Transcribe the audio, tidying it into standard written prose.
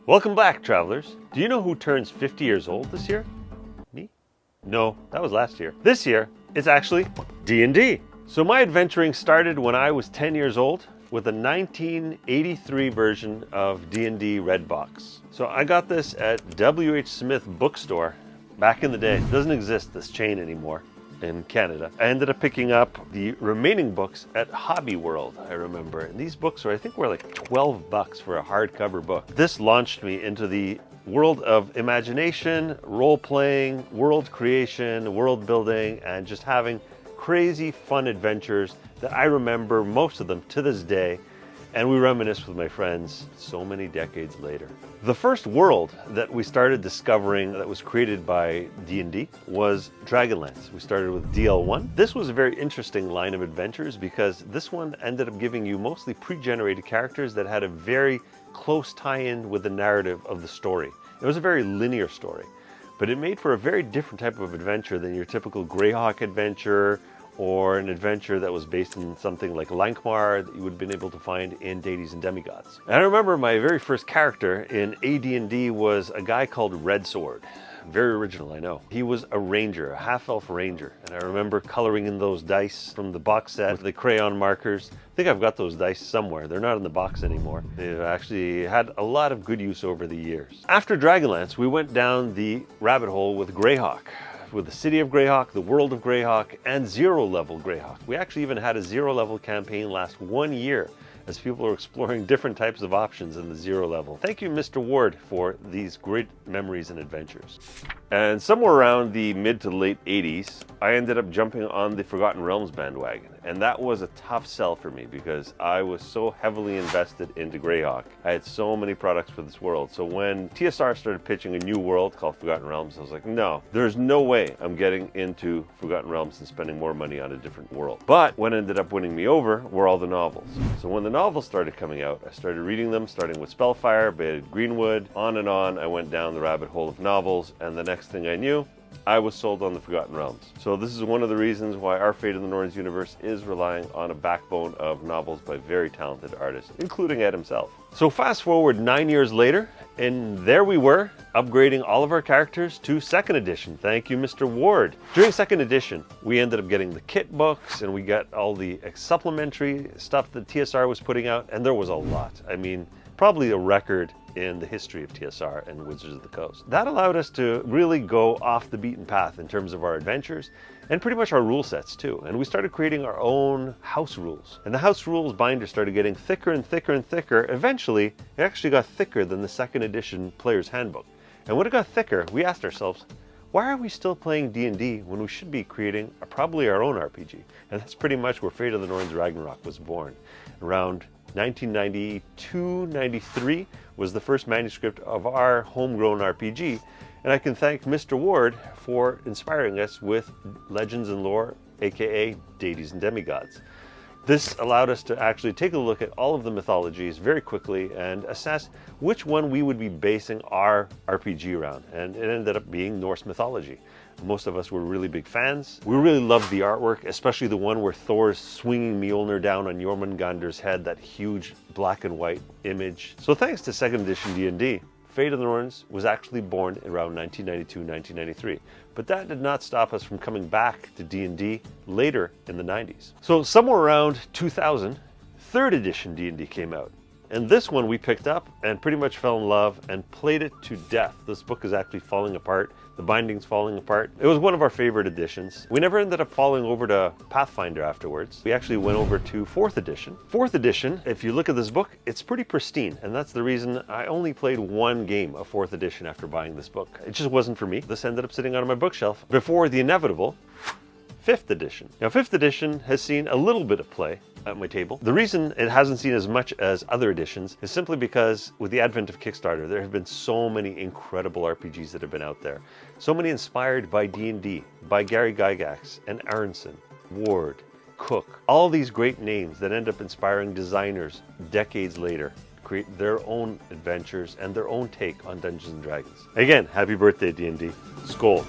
Welcome back, travelers. Do you know who turns 50 years old this year? Me? No, that was last year. This year, it's actually D&D. So my adventuring started when I was 10 years old with a 1983 version of D&D Red Box. So I got this at W.H. Smith bookstore back in the day. It doesn't exist, this chain, anymore in Canada. I ended up picking up the remaining books at Hobby World, I remember. And these books were, I think, were like $12 for a hardcover book. This launched me into the world of imagination, role-playing, world creation, world building, and just having crazy fun adventures that I remember, most of them to this day, and we reminisce with my friends so many decades later. The first world that we started discovering that was created by D&D was Dragonlance. We started with DL1. This was a very interesting line of adventures because this one ended up giving you mostly pre-generated characters that had a very close tie-in with the narrative of the story. It was a very linear story, but it made for a very different type of adventure than your typical Greyhawk adventure or an adventure that was based in something like Lankmar that you would have been able to find in Deities and Demigods. And I remember my very first character in AD&D was a guy called Red Sword. Very original, I know. He was a ranger, a half-elf ranger. And I remember coloring in those dice from the box set with the crayon markers. I think I've got those dice somewhere. They're not in the box anymore. They've actually had a lot of good use over the years. After Dragonlance, we went down the rabbit hole with Greyhawk, with the city of Greyhawk, the world of Greyhawk, and zero-level Greyhawk. We actually even had a zero-level campaign last 1 year as people are exploring different types of options in the zero level. Thank you, Mr. Ward, for these great memories and adventures. And somewhere around the mid to late 80s, I ended up jumping on the Forgotten Realms bandwagon. And that was a tough sell for me because I was so heavily invested into Greyhawk. I had so many products for this world. So when TSR started pitching a new world called Forgotten Realms, I was like, no, there's no way I'm getting into Forgotten Realms and spending more money on a different world. But what ended up winning me over were all the novels. So when the novels started coming out, I started reading them, starting with Spellfire, Baited Greenwood, on and on. I went down the rabbit hole of novels, and the next thing I knew, I was sold on the Forgotten Realms. So this is one of the reasons why our Fate of the Norns universe is relying on a backbone of novels by very talented artists, including Ed himself. So fast forward 9 years later, and there we were, upgrading all of our characters to 2nd edition. Thank you, Mr. Ward. During 2nd edition, we ended up getting the kit books, and we got all the supplementary stuff that TSR was putting out, and there was a lot. I mean, probably a record in the history of TSR and Wizards of the Coast. That allowed us to really go off the beaten path in terms of our adventures and pretty much our rule sets too. And we started creating our own house rules. And the house rules binder started getting thicker and thicker and thicker. Eventually, it actually got thicker than the 2nd edition Player's Handbook. And when it got thicker, we asked ourselves, why are we still playing D&D when we should be creating probably our own RPG? And that's pretty much where Fate of the Norns Ragnarok was born. Around 1992-93 was the first manuscript of our homegrown RPG, and I can thank Mr. Ward for inspiring us with Legends and Lore, aka Deities and Demigods. This allowed us to actually take a look at all of the mythologies very quickly and assess which one we would be basing our RPG around, and it ended up being Norse mythology. Most of us were really big fans. We really loved the artwork, especially the one where Thor's swinging Mjolnir down on Jormungandr's head, that huge black and white image. So thanks to 2nd edition D&D, Fate of the Norns was actually born around 1992-1993. But that did not stop us from coming back to D&D later in the 90s. So somewhere around 2000, 3rd edition D&D came out. And this one we picked up and pretty much fell in love and played it to death. This book is actually falling apart. The binding's falling apart. It was one of our favorite editions. We never ended up falling over to Pathfinder afterwards. We actually went over to 4th edition. 4th edition, if you look at this book, it's pretty pristine. And that's the reason I only played one game of 4th edition after buying this book. It just wasn't for me. This ended up sitting on my bookshelf before the inevitable 5th edition. Now, 5th edition has seen a little bit of play at my table. The reason it hasn't seen as much as other editions is simply because with the advent of Kickstarter, there have been so many incredible RPGs that have been out there. So many inspired by D&D, by Gary Gygax and Aronson, Ward, Cook. All these great names that end up inspiring designers decades later to create their own adventures and their own take on Dungeons & Dragons. Again, happy birthday, D&D. Skål.